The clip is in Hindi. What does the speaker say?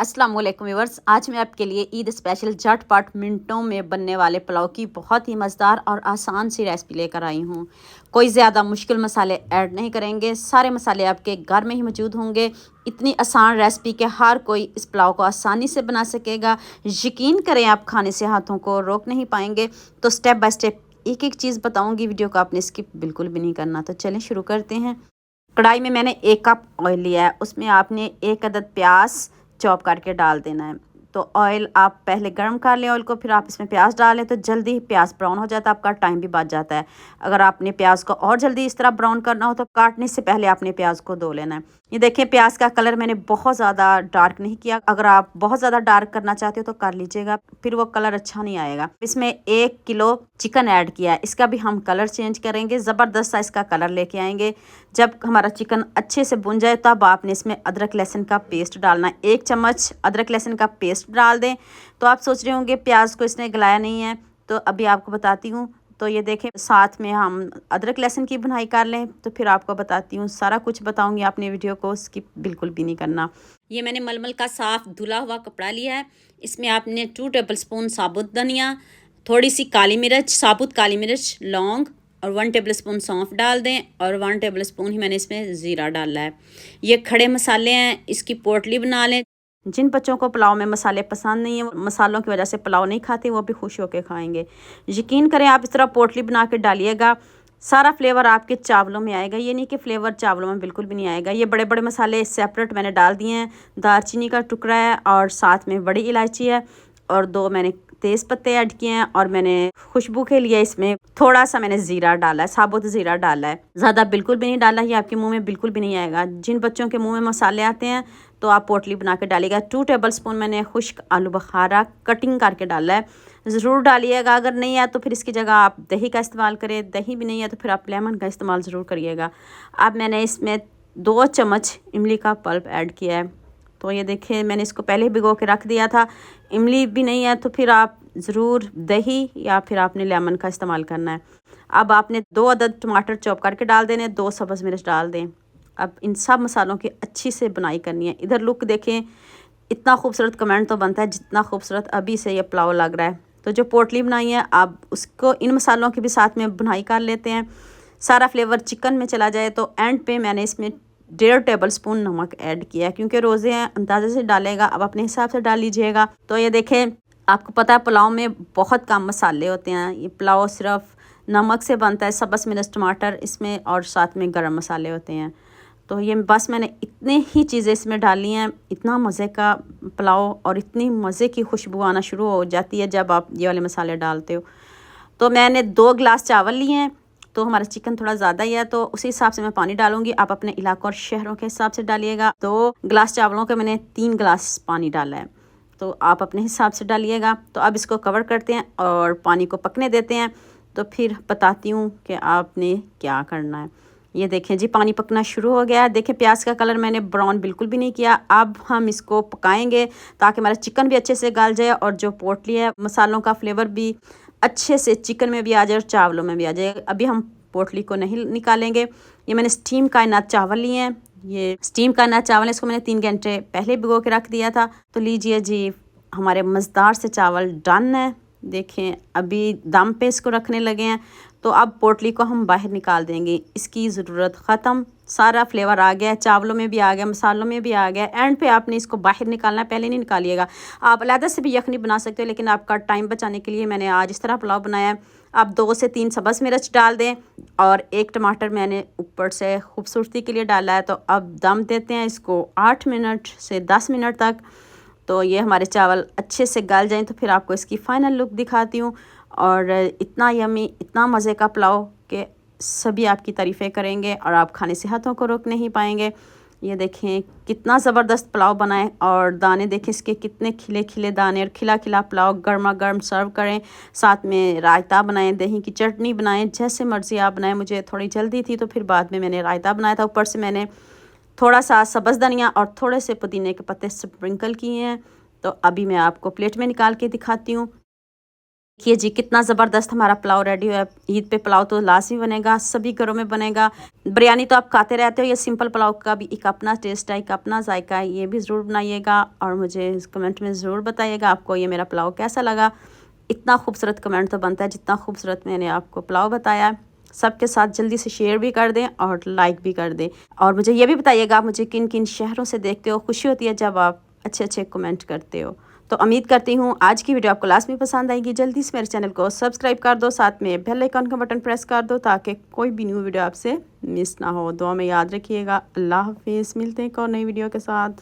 अस्सलाम वालेकुम व्यूअर्स। आज मैं आपके लिए ईद स्पेशल झटपट मिनटों में बनने वाले पुलाव की बहुत ही मज़ेदार और आसान सी रेसिपी लेकर आई हूँ। कोई ज़्यादा मुश्किल मसाले ऐड नहीं करेंगे, सारे मसाले आपके घर में ही मौजूद होंगे। इतनी आसान रेसिपी के हर कोई इस पुलाव को आसानी से बना सकेगा। यकीन करें, आप खाने से हाथों को रोक नहीं पाएंगे। तो स्टेप बाय स्टेप एक एक चीज़ बताऊँगी, वीडियो को आपने स्किप बिल्कुल भी नहीं करना। तो चलें शुरू करते हैं। कढ़ाई में मैंने 1 कप ऑयल लिया है, उसमें आपने 1 अदद प्याज चॉप करके डाल देना है। तो ऑयल आप पहले गर्म कर लें ऑयल को, फिर आप इसमें प्याज डालें तो जल्दी प्याज ब्राउन हो जाता है, आपका टाइम भी बच जाता है। अगर आपने प्याज को और जल्दी इस तरह ब्राउन करना हो तो काटने से पहले आपने प्याज को धो लेना है। ये देखिए, प्याज का कलर मैंने बहुत ज़्यादा डार्क नहीं किया। अगर आप बहुत ज़्यादा डार्क करना चाहते हो तो कर लीजिएगा, फिर वो कलर अच्छा नहीं आएगा। इसमें 1 किलो चिकन ऐड किया है, इसका भी हम कलर चेंज करेंगे, ज़बरदस्त सा इसका कलर लेके आएंगे। जब हमारा चिकन अच्छे से भुन जाए तब आपने इसमें अदरक लहसुन का पेस्ट डालना है। 1 चम्मच अदरक लहसुन का पेस्ट डाल दें। तो आप सोच रहे होंगे प्याज को इसने गलाया नहीं है, तो अभी आपको बताती हूँ। तो ये देखें, साथ में हम अदरक लहसुन की भुनाई कर लें, तो फिर आपको बताती हूँ, सारा कुछ बताऊँगी। आपने वीडियो को स्किप बिल्कुल भी नहीं करना। ये मैंने मलमल का साफ़ धुला हुआ कपड़ा लिया है। इसमें आपने 2 टेबलस्पून साबुत धनिया, थोड़ी सी काली मिर्च, साबुत काली मिर्च, लौंग और 1 टेबलस्पून सौंफ डाल दें, और 1 टेबलस्पून ही मैंने इसमें ज़ीरा डाला है। ये खड़े मसाले हैं, इसकी पोटली बना लें। जिन बच्चों को पुलाव में मसाले पसंद नहीं है, मसालों की वजह से पुलाव नहीं खाते, वो भी खुश होकर खाएंगे। यकीन करें, आप इस तरह पोटली बना के डालिएगा, सारा फ्लेवर आपके चावलों में आएगा। ये नहीं कि फ्लेवर चावलों में बिल्कुल भी नहीं आएगा। ये बड़े बड़े मसाले सेपरेट मैंने डाल दिए हैं। दालचीनी का टुकड़ा है और साथ में बड़ी इलायची है, और 2 मैंने तेज़ पत्ते ऐड किए हैं, और मैंने खुशबू के लिए इसमें थोड़ा सा मैंने ज़ीरा डाला है, साबुत ज़ीरा डाला है। ज़्यादा बिल्कुल भी नहीं डाला, ये आपके मुंह में बिल्कुल भी नहीं आएगा। जिन बच्चों के मुंह में मसाले आते हैं तो आप पोटली बना के डालिएगा। 2 टेबलस्पून मैंने खुश्क आलू बुखारा कटिंग करके डाला है, ज़रूर डालिएगा। अगर नहीं है तो फिर इसकी जगह आप दही का इस्तेमाल करें, दही भी नहीं है तो फिर आप लेमन का इस्तेमाल ज़रूर करिएगा। अब मैंने इसमें 2 चम्मच इमली का पल्प ऐड किया है। तो ये देखिए, मैंने इसको पहले ही भिगो के रख दिया था। इमली भी नहीं है तो फिर आप ज़रूर दही या फिर आपने लेमन का इस्तेमाल करना है। अब आपने 2 अदद टमाटर चॉप करके डाल देने, 2 सब्ज़ मिर्च डाल दें। अब इन सब मसालों की अच्छी से बुनाई करनी है। इधर लुक देखें, इतना खूबसूरत कमेंट तो बनता है जितना खूबसूरत अभी से ये पुलाव लग रहा है। तो जो पोटली बनाई है, आप उसको इन मसालों के भी साथ में बुनाई कर लेते हैं, सारा फ्लेवर चिकन में चला जाए। तो एंड पे मैंने इसमें 1.5 टेबलस्पून नमक ऐड किया है, क्योंकि रोज़े हैं, अंदाजे से डालेगा, अब अपने हिसाब से डाल लीजिएगा। तो ये देखें, आपको पता है पुलाव में बहुत कम मसाले होते हैं। ये पुलाव सिर्फ नमक से बनता है, सब्ज़ मिर्च टमाटर इसमें, और साथ में गरम मसाले होते हैं। तो ये बस मैंने इतने ही चीज़ें इसमें डाली हैं। इतना मज़े का पुलाव और इतनी मज़े की खुशबू आना शुरू हो जाती है जब आप ये वाले मसाले डालते हो। तो मैंने 2 गिलास चावल लिए हैं, तो हमारा चिकन थोड़ा ज़्यादा ही है, तो उसी हिसाब से मैं पानी डालूंगी। आप अपने इलाकों और शहरों के हिसाब से डालिएगा। 2 गिलास चावलों के मैंने 3 गिलास पानी डाला है, तो आप अपने हिसाब से डालिएगा। तो अब इसको कवर करते हैं और पानी को पकने देते हैं। तो फिर बताती हूँ कि आपने क्या करना है। ये देखें जी, पानी पकना शुरू हो गया है। देखें, प्याज का कलर मैंने ब्राउन बिल्कुल भी नहीं किया। अब हम इसको पकाएंगे ताकि हमारा चिकन भी अच्छे से गल जाए, और जो पोटली है, मसालों का फ्लेवर भी अच्छे से चिकन में भी आ जाए और चावलों में भी आ जाए। अभी हम पोटली को नहीं निकालेंगे। ये मैंने स्टीम कायनात चावल लिए हैं। ये स्टीम कायनात चावल है, इसको मैंने 3 घंटे पहले भिगो के रख दिया था। तो लीजिए जी, हमारे मज़ेदार से चावल डन है। देखें, अभी दम पे इसको रखने लगे हैं। तो अब पोटली को हम बाहर निकाल देंगे, इसकी ज़रूरत ख़त्म। सारा फ्लेवर आ गया, चावलों में भी आ गया, मसालों में भी आ गया। एंड पे आपने इसको बाहर निकालना है, पहले नहीं निकालिएगा। आप अलहदा से भी यखनी बना सकते हो, लेकिन आपका टाइम बचाने के लिए मैंने आज इस तरह पुलाव बनाया है। आप 2 से 3 सब्ज़ मिर्च डाल दें, और 1 टमाटर मैंने ऊपर से खूबसूरती के लिए डाला है। तो अब दम देते हैं इसको 8 मिनट से 10 मिनट तक। तो ये हमारे चावल अच्छे से गल जाएं तो फिर आपको इसकी फ़ाइनल लुक दिखाती हूँ। और इतना यमी, इतना मज़े का पुलाव कि सभी आपकी तारीफ़ें करेंगे और आप खाने से हाथों को रोक नहीं पाएंगे। ये देखें कितना ज़बरदस्त पुलाव बनाएं, और दाने देखें इसके कितने खिले खिले दाने, और खिला खिला पुलाव गर्मा गर्म सर्व करें। साथ में रायता बनाएं, दही की चटनी बनाएं, जैसे मर्ज़ी आप बनाएं। मुझे थोड़ी जल्दी थी तो फिर बाद में मैंने रायता बनाया था। ऊपर से मैंने थोड़ा सा सब्ज़ धनिया और थोड़े से पुदीने के पत्ते स्प्रिंकल किए हैं। तो अभी मैं आपको प्लेट में निकाल के दिखाती हूँ। देखिए जी कितना ज़बरदस्त हमारा पुलाव रेडी है। ईद पे पुलाव तो लाजमी बनेगा, सभी घरों में बनेगा। बिरयानी तो आप खाते रहते हो, ये सिंपल पुलाव का भी एक अपना टेस्ट है, एक अपना जायका है। ये भी ज़रूर बनाइएगा और मुझे कमेंट में ज़रूर बताइएगा आपको ये मेरा पुलाव कैसा लगा। इतना खूबसूरत कमेंट तो बनता है जितना खूबसूरत मैंने आपको पुलाव बताया है। सबके साथ जल्दी से शेयर भी कर दें और लाइक भी कर दें। और मुझे ये भी बताइएगा आप मुझे किन किन शहरों से देखते हो। खुशी होती है जब आप अच्छे अच्छे कमेंट करते हो। तो उम्मीद करती हूँ आज की वीडियो आपको लाजमी पसंद आएगी। जल्दी से मेरे चैनल को सब्सक्राइब कर दो, साथ में बेल आइकन का बटन प्रेस कर दो ताकि कोई भी न्यू वीडियो आपसे मिस ना हो। दुआ में याद रखिएगा। अल्लाह हाफिज़। मिलते हैं एक और नई वीडियो के साथ।